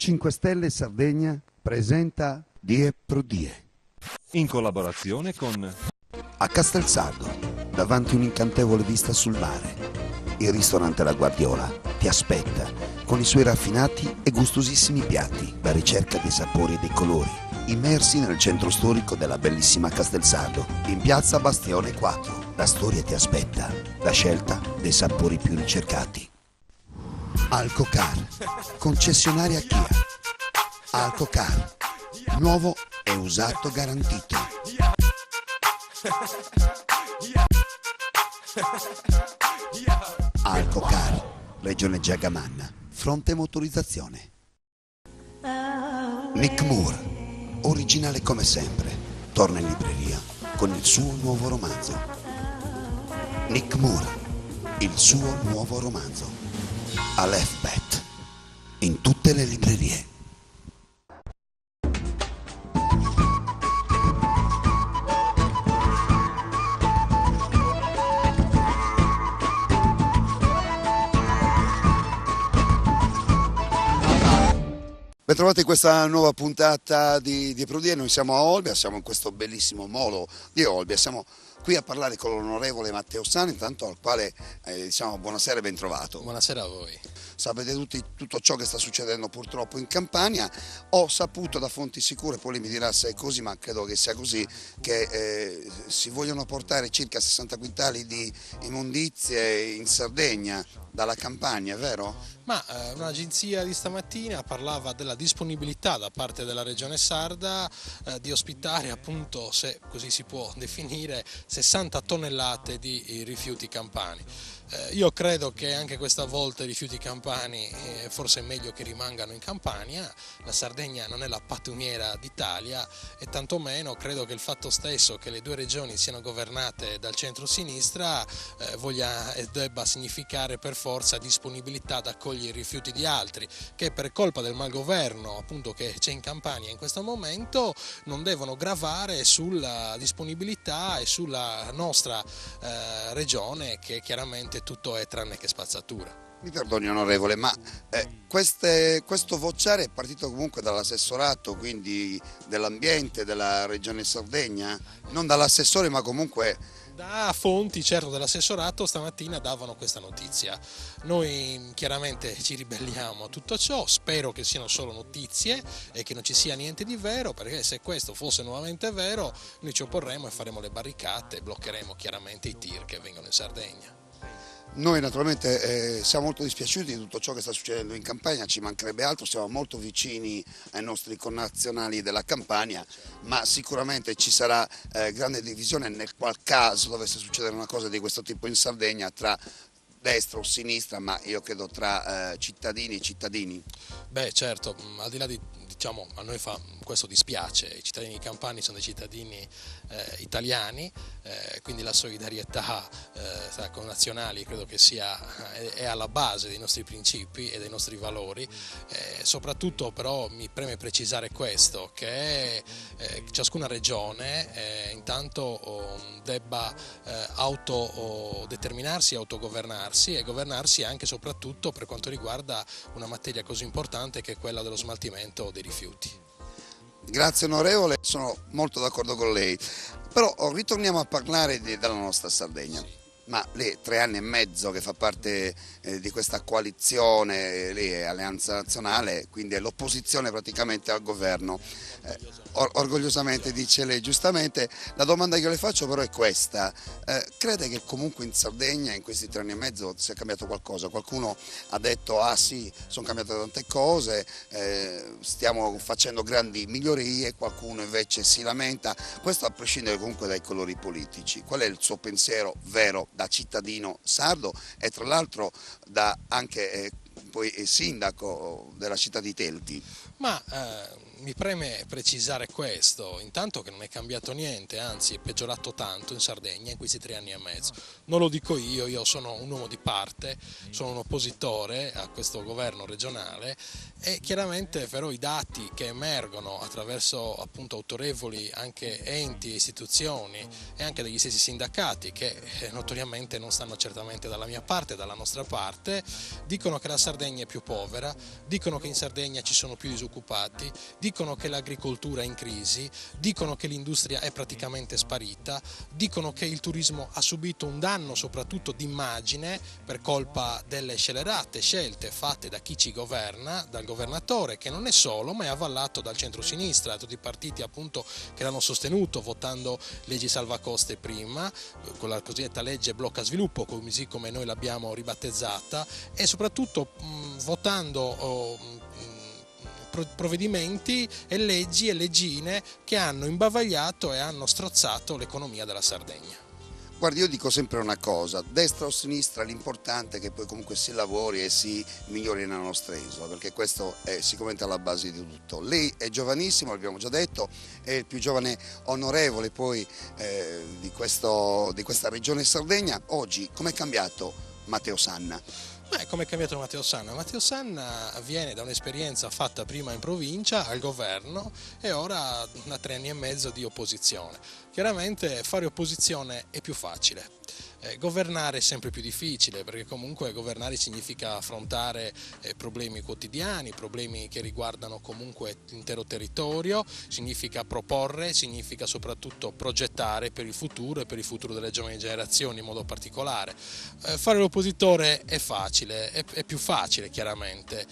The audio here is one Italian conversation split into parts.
5 Stelle Sardegna presenta Die pro Die. In collaborazione con A Castelsardo, davanti un'incantevole vista sul mare, il ristorante La Guardiola ti aspetta con i suoi raffinati e gustosissimi piatti, la ricerca dei sapori e dei colori, immersi nel centro storico della bellissima Castelsardo, in piazza Bastione 4. La storia ti aspetta, la scelta dei sapori più ricercati. Alcocar, concessionaria Kia. Alcocar, nuovo e usato garantito. Alcocar, Regione Giagamanna, fronte motorizzazione. Nick Moore, originale come sempre, torna in libreria con il suo nuovo romanzo. Nick Moore, il suo nuovo romanzo. Alphabet, in tutte le librerie. Bentrovati in questa nuova puntata di pro Die. Noi siamo a Olbia, siamo in questo bellissimo molo di Olbia, siamo qui a parlare con l'onorevole Matteo Sano, intanto al quale diciamo buonasera e ben trovato. Buonasera a voi. Sapete tutti tutto ciò che sta succedendo purtroppo in Campania. Ho saputo da fonti sicure, poi lei mi dirà se è così, ma credo che sia così, che si vogliono portare circa 60 quintali di immondizie in Sardegna dalla Campania, vero? Ma un'agenzia di stamattina parlava della disponibilità da parte della Regione Sarda di ospitare, appunto, se così si può definire, 60 tonnellate di rifiuti campani. Io credo che anche questa volta i rifiuti campani forse è meglio che rimangano in Campania. La Sardegna non è la pattumiera d'Italia e tantomeno credo che il fatto stesso che le due regioni siano governate dal centro-sinistra voglia e debba significare per forza disponibilità ad accogliere i rifiuti di altri, che per colpa del malgoverno appunto che c'è in Campania in questo momento non devono gravare sulla disponibilità e sulla nostra regione, che chiaramente tutto è tranne che spazzatura. Mi perdoni onorevole, ma questo vociare è partito comunque dall'assessorato, quindi dell'ambiente della regione Sardegna, non dall'assessore ma comunque... Da fonti certo dell'assessorato stamattina davano questa notizia. Noi chiaramente ci ribelliamo a tutto ciò, spero che siano solo notizie e che non ci sia niente di vero, perché se questo fosse nuovamente vero noi ci opporremo e faremo le barricate e bloccheremo chiaramente i tir che vengono in Sardegna. Noi naturalmente siamo molto dispiaciuti di tutto ciò che sta succedendo in Campania, ci mancherebbe altro, siamo molto vicini ai nostri connazionali della Campania, ma sicuramente ci sarà grande divisione nel qual caso dovesse succedere una cosa di questo tipo in Sardegna tra destra o sinistra, ma io credo tra cittadini e cittadini. Beh certo, al di là di, diciamo, a noi questo dispiace, i cittadini campani sono dei cittadini italiani, quindi la solidarietà con nazionali credo che è alla base dei nostri principi e dei nostri valori, soprattutto però mi preme precisare questo, che ciascuna regione intanto debba autodeterminarsi, autogovernarsi e governarsi anche e soprattutto per quanto riguarda una materia così importante che è quella dello smaltimento dei rifiuti. Grazie onorevole, sono molto d'accordo con lei, però ritorniamo a parlare della nostra Sardegna. Ma lei è 3 anni e mezzo che fa parte di questa coalizione, lei è Alleanza Nazionale, quindi è l'opposizione praticamente al governo. Orgogliosamente dice lei, giustamente. La domanda che io le faccio però è questa: crede che comunque in Sardegna in questi 3 anni e mezzo sia cambiato qualcosa? Qualcuno ha detto ah sì, sono cambiate tante cose, stiamo facendo grandi migliorie, qualcuno invece si lamenta, questo a prescindere comunque dai colori politici. Qual è il suo pensiero vero da cittadino sardo e tra l'altro da anche poi sindaco della città di Telti? Ma mi preme precisare questo, intanto che non è cambiato niente, anzi è peggiorato tanto in Sardegna in questi 3 anni e mezzo. Non lo dico io sono un uomo di parte, sono un oppositore a questo governo regionale e chiaramente però i dati che emergono attraverso appunto autorevoli anche enti e istituzioni e anche degli stessi sindacati che notoriamente non stanno certamente dalla mia parte, dalla nostra parte, dicono che la Sardegna Sardegna è più povera, dicono che in Sardegna ci sono più disoccupati, dicono che l'agricoltura è in crisi, dicono che l'industria è praticamente sparita, dicono che il turismo ha subito un danno soprattutto d'immagine per colpa delle scellerate scelte fatte da chi ci governa, dal governatore, che non è solo ma è avallato dal centro-sinistra, da tutti i partiti appunto che l'hanno sostenuto votando leggi salvacoste prima, con la cosiddetta legge blocca sviluppo, così come noi l'abbiamo ribattezzata, e soprattutto votando provvedimenti e leggi e leggine che hanno imbavagliato e hanno strozzato l'economia della Sardegna. Guardi, io dico sempre una cosa, destra o sinistra, l'importante è che poi comunque si lavori e si migliori nella nostra isola, perché questo è sicuramente alla base di tutto. Lei è giovanissimo, l'abbiamo già detto, è il più giovane onorevole poi di questa regione Sardegna. Oggi com'è cambiato Matteo Sanna? Come è cambiato Matteo Sanna? Matteo Sanna viene da un'esperienza fatta prima in provincia, al governo, e ora da 3 anni e mezzo di opposizione. Chiaramente fare opposizione è più facile. Governare è sempre più difficile, perché comunque governare significa affrontare problemi quotidiani, problemi che riguardano comunque l'intero territorio, significa proporre, significa soprattutto progettare per il futuro e per il futuro delle giovani generazioni in modo particolare. Fare l'oppositore è facile, è più facile chiaramente,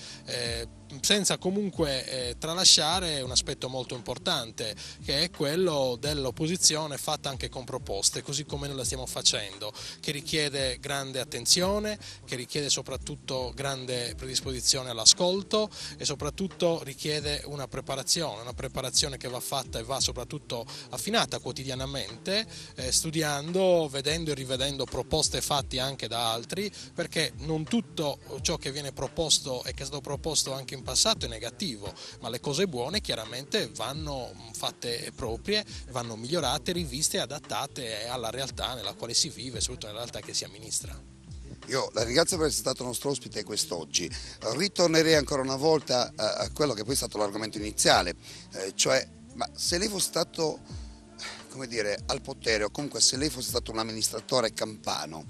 senza comunque tralasciare un aspetto molto importante, che è quello dell'opposizione fatta anche con proposte, così come noi la stiamo facendo, che richiede grande attenzione, che richiede soprattutto grande predisposizione all'ascolto e soprattutto richiede una preparazione che va fatta e va soprattutto affinata quotidianamente, studiando, vedendo e rivedendo proposte fatte anche da altri, perché non tutto ciò che viene proposto e che è stato proposto anche in passato è negativo, ma le cose buone chiaramente vanno fatte proprie, vanno migliorate, riviste e adattate alla realtà nella quale si vive, soprattutto nella realtà che si amministra. Io la ringrazio per essere stato nostro ospite quest'oggi. Ritornerei ancora una volta a quello che poi è stato l'argomento iniziale, cioè ma se lei fosse stato, come dire, al potere, o comunque se lei fosse stato un amministratore campano,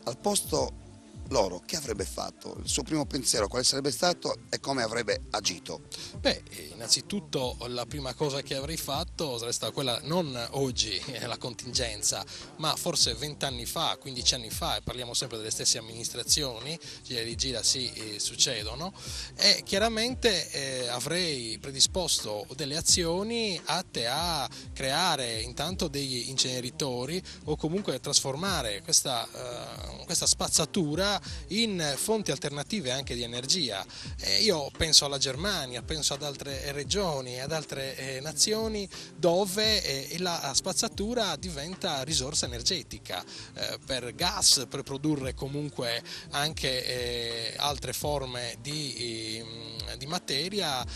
al posto loro, che avrebbe fatto? Il suo primo pensiero quale sarebbe stato e come avrebbe agito? Innanzitutto la prima cosa che avrei fatto sarebbe stata quella, non oggi, la contingenza, ma forse 20 anni fa, 15 anni fa, e parliamo sempre delle stesse amministrazioni, gira e rigira succedono, e chiaramente avrei predisposto delle azioni atte a creare intanto degli inceneritori o comunque trasformare questa spazzatura in fonti alternative anche di energia. Io penso alla Germania, penso ad altre regioni, ad altre nazioni dove la spazzatura diventa risorsa energetica per gas, per produrre comunque anche altre forme di materia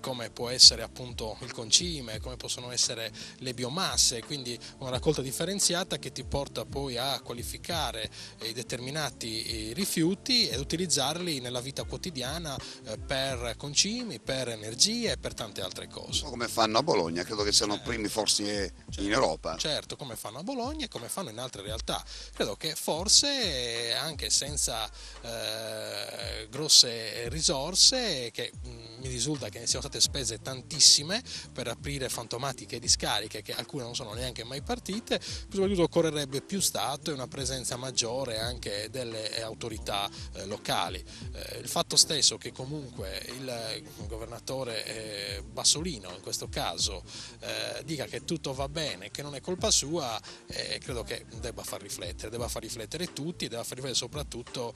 come può essere appunto il concime, come possono essere le biomasse, quindi una raccolta differenziata che ti porta poi a qualificare i determinati rifiuti ed utilizzarli nella vita quotidiana per concimi, per energie e per tante altre cose. Come fanno a Bologna, credo che siano primi forse in Europa. Certo, come fanno a Bologna e come fanno in altre realtà. Credo che forse anche senza grosse risorse, che mi risulta che ne siano state spese tantissime per aprire fantomatiche discariche che alcune non sono neanche mai partite, soprattutto occorrerebbe più Stato e una presenza maggiore anche delle autorità locali. Il fatto stesso che comunque il governatore Bassolino in questo caso dica che tutto va bene, che non è colpa sua, credo che debba far riflettere tutti, debba far riflettere soprattutto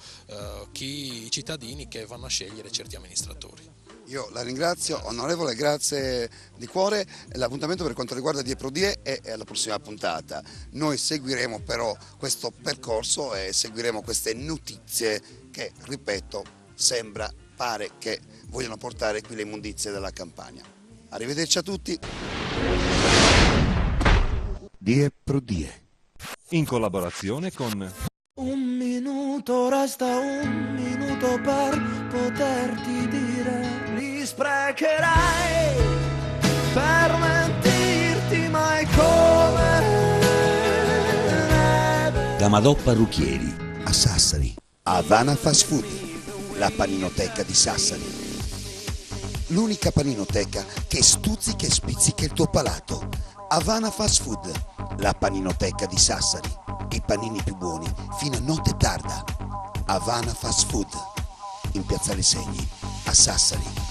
i cittadini che vanno a scegliere certi amministratori. Io la ringrazio, onorevole, grazie di cuore. L'appuntamento per quanto riguarda Die Pro Die è alla prossima puntata. Noi seguiremo però questo percorso e seguiremo queste notizie che, ripeto, pare che vogliono portare qui le immondizie della Campania. Arrivederci a tutti. Die Pro Die. In collaborazione con... Un minuto, resta un minuto per poterti dire, li sprecherai per mentirti mai come Da Madò Parrucchieri a Sassari. Havana Fast Food. la paninoteca di Sassari. L'unica paninoteca che stuzzica e spizzica il tuo palato. Havana Fast Food, la paninoteca di Sassari. I panini più buoni fino a notte tarda. Havana Fast Food, in Piazzale Segni, a Sassari.